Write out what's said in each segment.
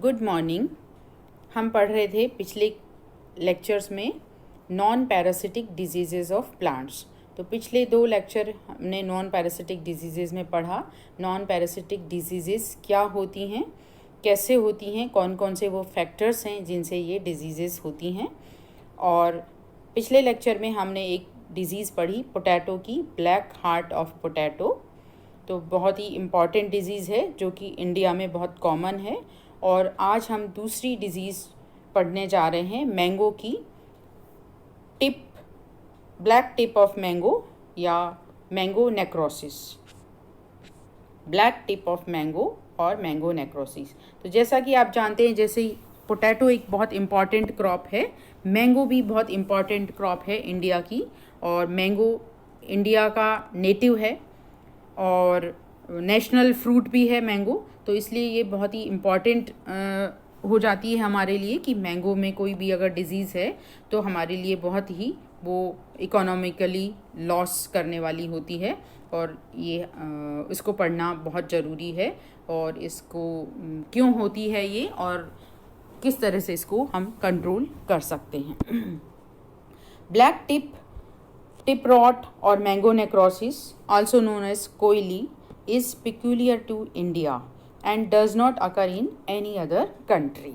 Good morning. हम पढ़ रहे थे पिछले लेक्चर्स में non parasitic diseases of plants. तो पिछले 2 लेक्चर हमने नॉन पैरासिटिक डिजीज़ेज़ में पढ़ा। नॉन पैरासिटिक डिजीज़ेज़ क्या होती हैं, कैसे होती हैं, कौन कौन से वो फैक्टर्स हैं जिनसे ये डिजीज़ेज़ होती हैं। और पिछले लेक्चर में हमने एक डिज़ीज़ पढ़ी पोटैटो की, ब्लैक हार्ट ऑफ पोटैटो। तो बहुत ही इम्पॉर्टेंट डिज़ीज़ है जो कि इंडिया में बहुत कॉमन है। और आज हम दूसरी डिज़ीज़ पढ़ने जा रहे हैं, मैंगो की टिप, ब्लैक टिप ऑफ मैंगो या mango necrosis, black tip of mango और मैंगो नेक्रोसिस। तो जैसा कि आप जानते हैं, जैसे पोटैटो एक बहुत इम्पॉर्टेंट क्रॉप है, मैंगो भी बहुत इम्पॉर्टेंट क्रॉप है इंडिया की। और मैंगो इंडिया का नेटिव है और नेशनल फ्रूट भी है मैंगो। तो इसलिए ये बहुत ही इम्पॉर्टेंट हो जाती है हमारे लिए कि मैंगो में कोई भी अगर डिज़ीज़ है तो हमारे लिए बहुत ही वो इकोनॉमिकली लॉस करने वाली होती है। और ये इसको पढ़ना बहुत ज़रूरी है। और इसको क्यों होती है ये और किस तरह से इसको हम कंट्रोल कर सकते हैं। ब्लैक टिप रॉट और mango necrosis, also known as koyli, is peculiar to India and does not occur in any other country.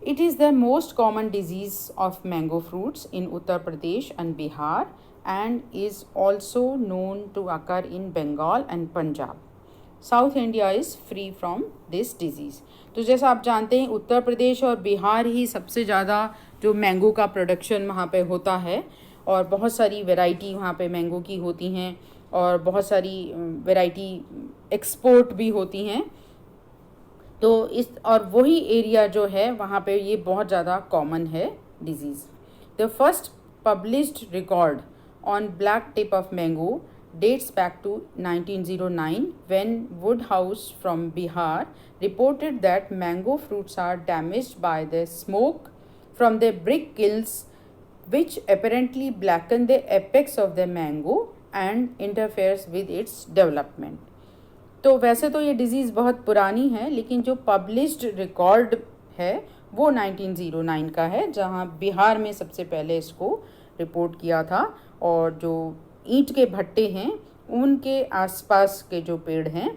It is the most common disease of mango fruits in Uttar Pradesh and Bihar and is also known to occur in Bengal and Punjab. South India is free from this disease. तो जैसा आप जानते हैं, उत्तर प्रदेश और बिहार ही सबसे ज़्यादा जो mango का प्रोडक्शन वहाँ पे होता है और बहुत सारी वैरायटी वहाँ पे मैंगो की होती हैं और बहुत सारी वैरायटी एक्सपोर्ट भी होती हैं। तो इस और वही एरिया जो है वहाँ पे ये बहुत ज़्यादा कॉमन है disease. The first published record on black tip of mango dates back to 1909 when Woodhouse from Bihar reported that mango fruits are damaged by the smoke from the brick kilns, which apparently blacken the apex of the mango and interferes with its development. तो वैसे तो ये disease बहुत पुरानी है, लेकिन जो published record है वो 1909 का है, जहाँ बिहार में सबसे पहले इसको रिपोर्ट किया था। और जो ईंट के भट्टे हैं उनके आसपास के जो पेड़ हैं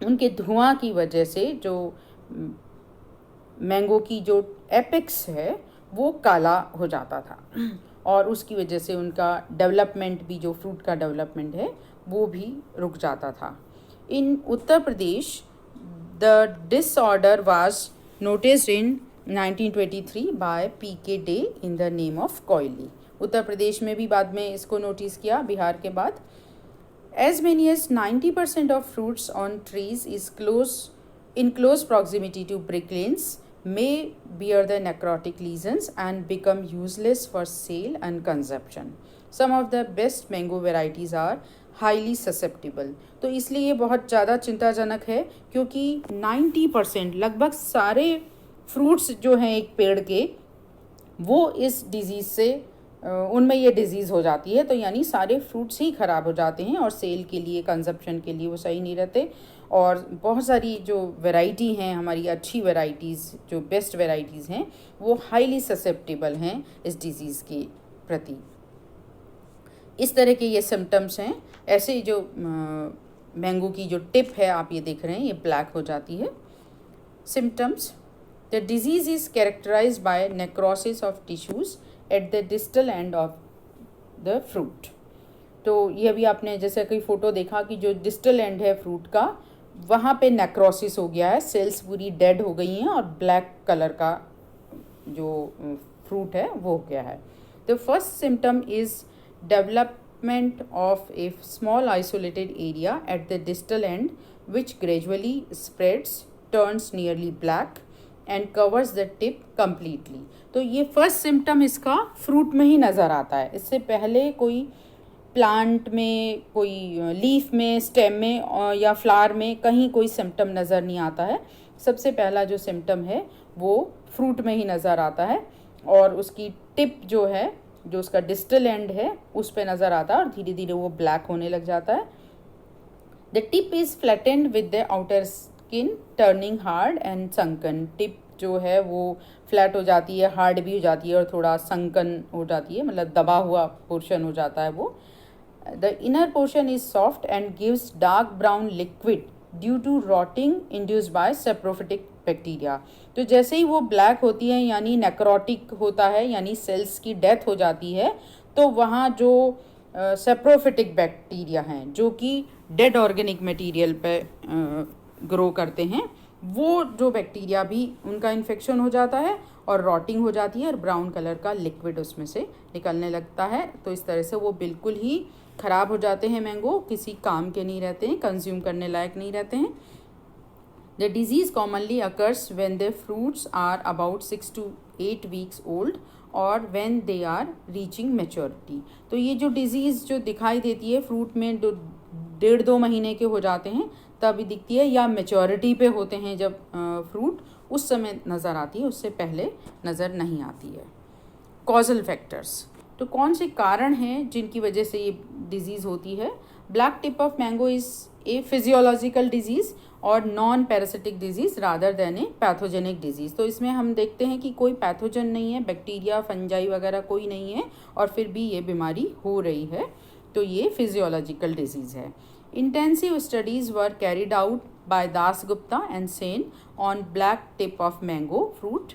उनके धुआं की वजह से जो मैंगो की जो एपेक्स है वो काला हो जाता था और उसकी वजह से उनका डेवलपमेंट भी, जो फ्रूट का डेवलपमेंट है, वो भी रुक जाता था। In Uttar Pradesh the disorder was noticed in 1923 by PK De in the name of Koyli. Uttar Pradesh में भी बाद में इसको नोटिस किया, बिहार के बाद। As many as 90% of fruits on trees is in close proximity to brick lanes may bear the necrotic lesions and become useless for sale and consumption. Some of the best mango varieties are highly susceptible. तो इसलिए ये बहुत ज़्यादा चिंताजनक है क्योंकि 90% लगभग सारे फ्रूट्स जो हैं एक पेड़ के, वो इस डिज़ीज़ से उनमें ये डिज़ीज़ हो जाती है। तो यानी सारे फ्रूट्स ही ख़राब हो जाते हैं और सेल के लिए, कंजप्शन के लिए वो सही नहीं रहते। और बहुत सारी जो वैरायटी हैं हमारी अच्छी वैरायटीज़, जो बेस्ट वैरायटीज़ हैं, वो हाईली ससेप्टेबल हैं इस डिज़ीज़ के प्रति। इस तरह के ये सिम्टम्स हैं। ऐसे जो मैंगो की जो टिप है आप ये देख रहे हैं, ये ब्लैक हो जाती है। Symptoms: the disease is characterized by necrosis of tissues at the distal end of the fruit. तो ये अभी आपने जैसे कोई फ़ोटो देखा कि जो डिस्टल एंड है फ्रूट का, वहाँ पे नेक्रोसिस हो गया है, सेल्स पूरी डेड हो गई हैं और ब्लैक कलर का जो फ्रूट है वो हो गया है। The first symptom is development of A small isolated area at the distal and which gradually spreads, turns nearly black and covers the tip completely. तो ये फर्स्ट सिम्टम इसका फ्रूट में ही नज़र आता है। इससे पहले कोई प्लांट में, कोई लीफ में, स्टेम में या फ्लावर में कहीं कोई सिम्टम नज़र नहीं आता है। सबसे पहला जो सिम्टम है वो फ्रूट में ही नज़र आता है और उसकी टिप जो है, जो उसका डिस्टल एंड है, उस पे नज़र आता है और धीरे धीरे वो ब्लैक होने लग जाता है। The tip is flattened with the outer skin turning hard and sunken, tip जो है वो फ्लैट हो जाती है, हार्ड भी हो जाती है और थोड़ा संकन हो जाती है, मतलब दबा हुआ पोर्शन हो जाता है वो। The inner portion is soft and gives dark brown liquid due to rotting induced by saprophytic bacteria. तो जैसे ही वो ब्लैक होती है यानी नेक्रोटिक होता है, यानी सेल्स की डेथ हो जाती है, तो वहाँ जो सेप्रोफिटिक बैक्टीरिया हैं जो कि डेड ऑर्गेनिक मटेरियल पे ग्रो करते हैं, वो जो बैक्टीरिया भी उनका इन्फेक्शन हो जाता है और रॉटिंग हो जाती है और ब्राउन कलर का लिक्विड उसमें से निकलने लगता है। तो इस तरह से वो बिल्कुल ही ख़राब हो जाते हैं, मैंगो किसी काम के नहीं रहते हैं, कंज्यूम करने लायक नहीं रहते हैं। The disease commonly occurs when the fruits are about 6 to 8 weeks old or when they are reaching maturity। तो ये जो डिज़ीज़ जो दिखाई देती है फ्रूट में, 1.5-2 महीने के हो जाते हैं तभी दिखती है, या मेच्योरिटी पे होते हैं जब फ्रूट, उस समय नज़र आती है, उससे पहले नज़र नहीं आती है। कॉजल फैक्टर्स, तो कौन से कारण हैं जिनकी वजह से ये डिज़ीज़ होती है? Black tip of mango is a physiological disease और non parasitic disease rather than a pathogenic disease. तो इसमें हम देखते हैं कि कोई पैथोजन नहीं है, बैक्टीरिया फंजाई वगैरह कोई नहीं है, और फिर भी ये बीमारी हो रही है, तो ये फिजियोलॉजिकल डिजीज़ है। Intensive studies were carried out by Dasgupta and Sen on black tip of mango fruit.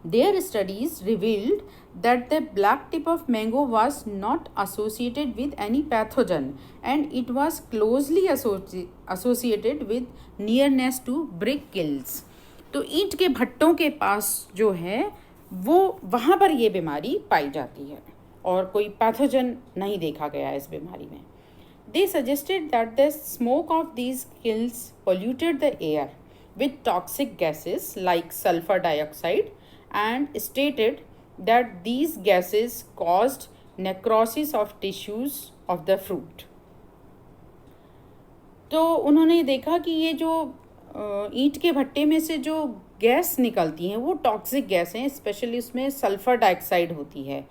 Their studies revealed that the black tip of mango was not associated with any pathogen and it was closely associated with nearness to brick kilns। तो ईंट के भट्टों के पास जो है वो वहाँ पर ये बीमारी पाई जाती है और कोई पैथोजन नहीं देखा गया है इस बीमारी में। They suggested that the smoke of these kilns polluted the air with toxic gases like sulfur dioxide and stated that these gases caused necrosis of tissues of the fruit। तो उन्होंने देखा कि ये जो ईंट के भट्टे में से जो गैस निकलती हैं वो टॉक्सिक गैस हैं, स्पेशली उसमें सल्फ़र डाइऑक्साइड होती है,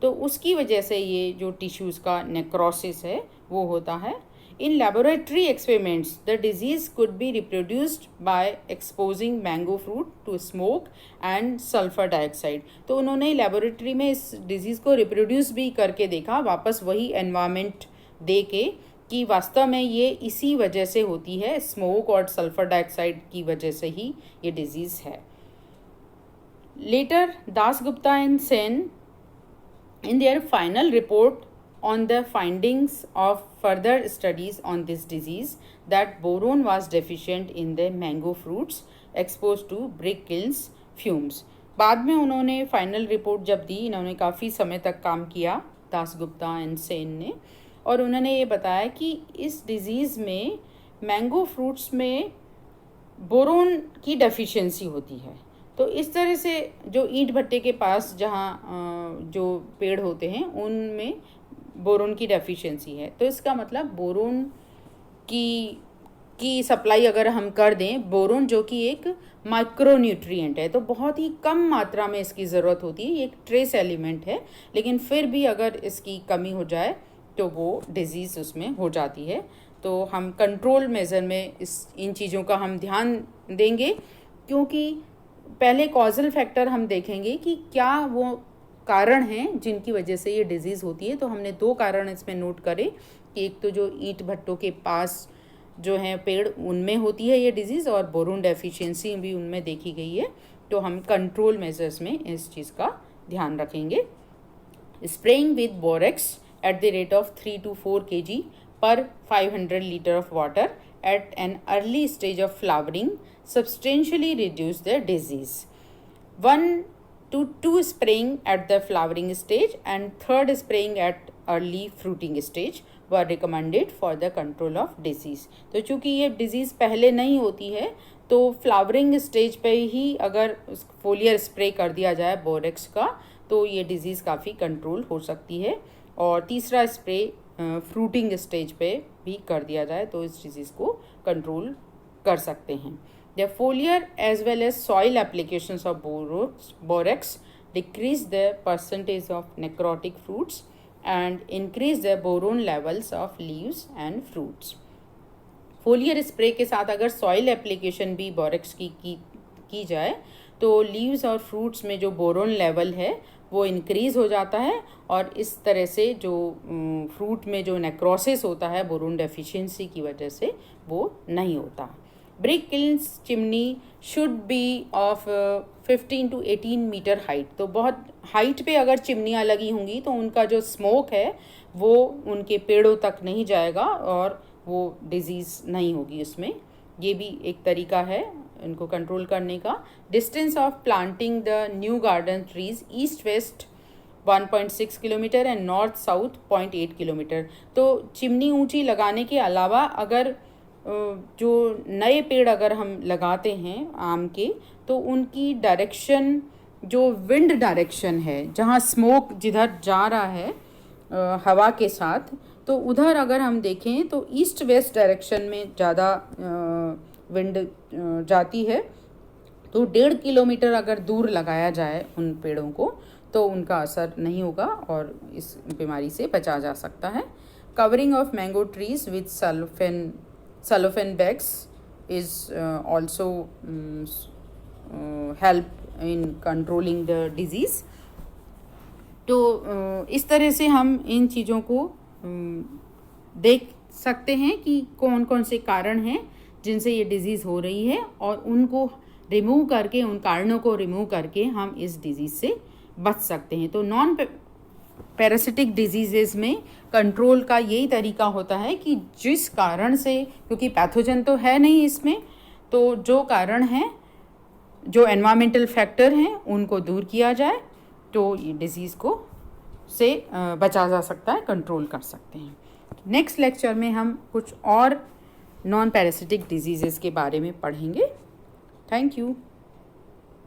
तो उसकी वजह से ये जो टिश्यूज़ का नेक्रोसिस है वो होता है। In laboratory experiments, the disease could be reproduced by exposing mango fruit to smoke and sulfur dioxide। तो उन्होंने लेबोरेटरी में इस डिज़ीज़ को रिप्रोड्यूस भी करके देखा, वापस वही एनवायरनमेंट दे के, कि वास्तव में ये इसी वजह से होती है, स्मोक और सल्फर डाइऑक्साइड की वजह से ही ये डिज़ीज़ है। Later Dasgupta and Sen in their final report on the findings of further studies on this disease that boron was deficient in the mango fruits exposed to brick kilns fumes। बाद में उन्होंने final report जब दी, इन्होंने काफ़ी समय तक काम किया दासगुप्ता एंड सेन ने, और उन्होंने ये बताया कि इस डिज़ीज़ में मैंगो फ्रूट्स में बोरोन की डेफिशिएंसी होती है। तो इस तरह से जो ईंट भट्टे के पास जहाँ जो पेड़ होते हैं उनमें बोरोन की डेफिशिएंसी है, तो इसका मतलब बोरोन की सप्लाई अगर हम कर दें, बोरोन जो कि एक माइक्रोन्यूट्रिएंट है, तो बहुत ही कम मात्रा में इसकी ज़रूरत होती है, ये एक ट्रेस एलिमेंट है, लेकिन फिर भी अगर इसकी कमी हो जाए तो वो डिज़ीज़ उसमें हो जाती है। तो हम कंट्रोल मेज़र में इन चीज़ों का हम ध्यान देंगे, क्योंकि पहले कॉजल फैक्टर हम देखेंगे कि क्या वो कारण हैं जिनकी वजह से ये डिज़ीज़ होती है। तो हमने 2 कारण इसमें नोट करे कि एक तो जो ईंट भट्टों के पास जो हैं पेड़ उनमें होती है ये डिज़ीज़, और बोरोन डेफिशिएंसी भी उनमें देखी गई है। तो हम कंट्रोल मेजर्स में इस चीज़ का ध्यान रखेंगे। Spraying with borax at the rate of 3 to 4 kg per 500 liter of water at an early stage of flowering substantially reduce the disease। 1 to 2 spraying at the flowering stage and 3rd spraying at early fruiting stage were recommended for the control of disease। तो चूँकि ये disease पहले नहीं होती है, तो flowering stage पे ही अगर फोलियर स्प्रे कर दिया जाए बोरेक्स का, तो ये डिज़ीज़ काफ़ी कंट्रोल हो सकती है, और तीसरा स्प्रे फ्रूटिंग स्टेज पे भी कर दिया जाए तो इस डिज़ीज़ को कंट्रोल कर सकते हैं। The foliar as well as soil applications of borax decrease the percentage of necrotic fruits and increase the boron levels of leaves and fruits। Foliar spray के साथ अगर सॉइल एप्लीकेशन भी बोरेक्स की जाए तो लीव्स और फ्रूट्स में जो बोरोन लेवल है वो इंक्रीज़ हो जाता है और इस तरह से जो फ्रूट में जो नेक्रोसिस होता है बोरोन डेफिशिएंसी की वजह से वो नहीं होता। Brick kilns chimney should be of 15 to 18 metre height. तो बहुत हाइट पे अगर चिमनियाँ लगी होंगी तो उनका जो स्मोक है वो उनके पेड़ों तक नहीं जाएगा और वो डिजीज़ नहीं होगी उसमें। ये भी एक तरीका है इनको कंट्रोल करने का। Distance of planting the new garden trees east west 1.6 kilometre and north south 0.8 kilometre. तो चिमनी ऊंची लगाने के अलावा अगर जो नए पेड़ अगर हम लगाते हैं आम के तो उनकी डायरेक्शन जो विंड डायरेक्शन है जहाँ स्मोक जिधर जा रहा है हवा के साथ तो उधर अगर हम देखें तो ईस्ट वेस्ट डायरेक्शन में ज़्यादा विंड जाती है। तो 1.5 किलोमीटर अगर दूर लगाया जाए उन पेड़ों को तो उनका असर नहीं होगा और इस बीमारी से बचा जा सकता है। Covering of mango trees with cellophane bags is also help in controlling the disease। तो इस तरह से हम इन चीज़ों को देख सकते हैं कि कौन कौन से कारण हैं जिनसे ये डिज़ीज़ हो रही है और उनको रिमूव करके उन कारणों को रिमूव करके हम इस डिज़ीज़ से बच सकते हैं। तो नॉन पैरासिटिक डिजीज़ में कंट्रोल का यही तरीका होता है कि जिस कारण से, क्योंकि पैथोजन तो है नहीं इसमें, तो जो कारण हैं जो एनवायरमेंटल फैक्टर हैं उनको दूर किया जाए तो ये डिज़ीज़ को से बचा जा सकता है, कंट्रोल कर सकते हैं। नेक्स्ट लेक्चर में हम कुछ और नॉन पैरासिटिक डिजीज़ के बारे में पढ़ेंगे। Thank you.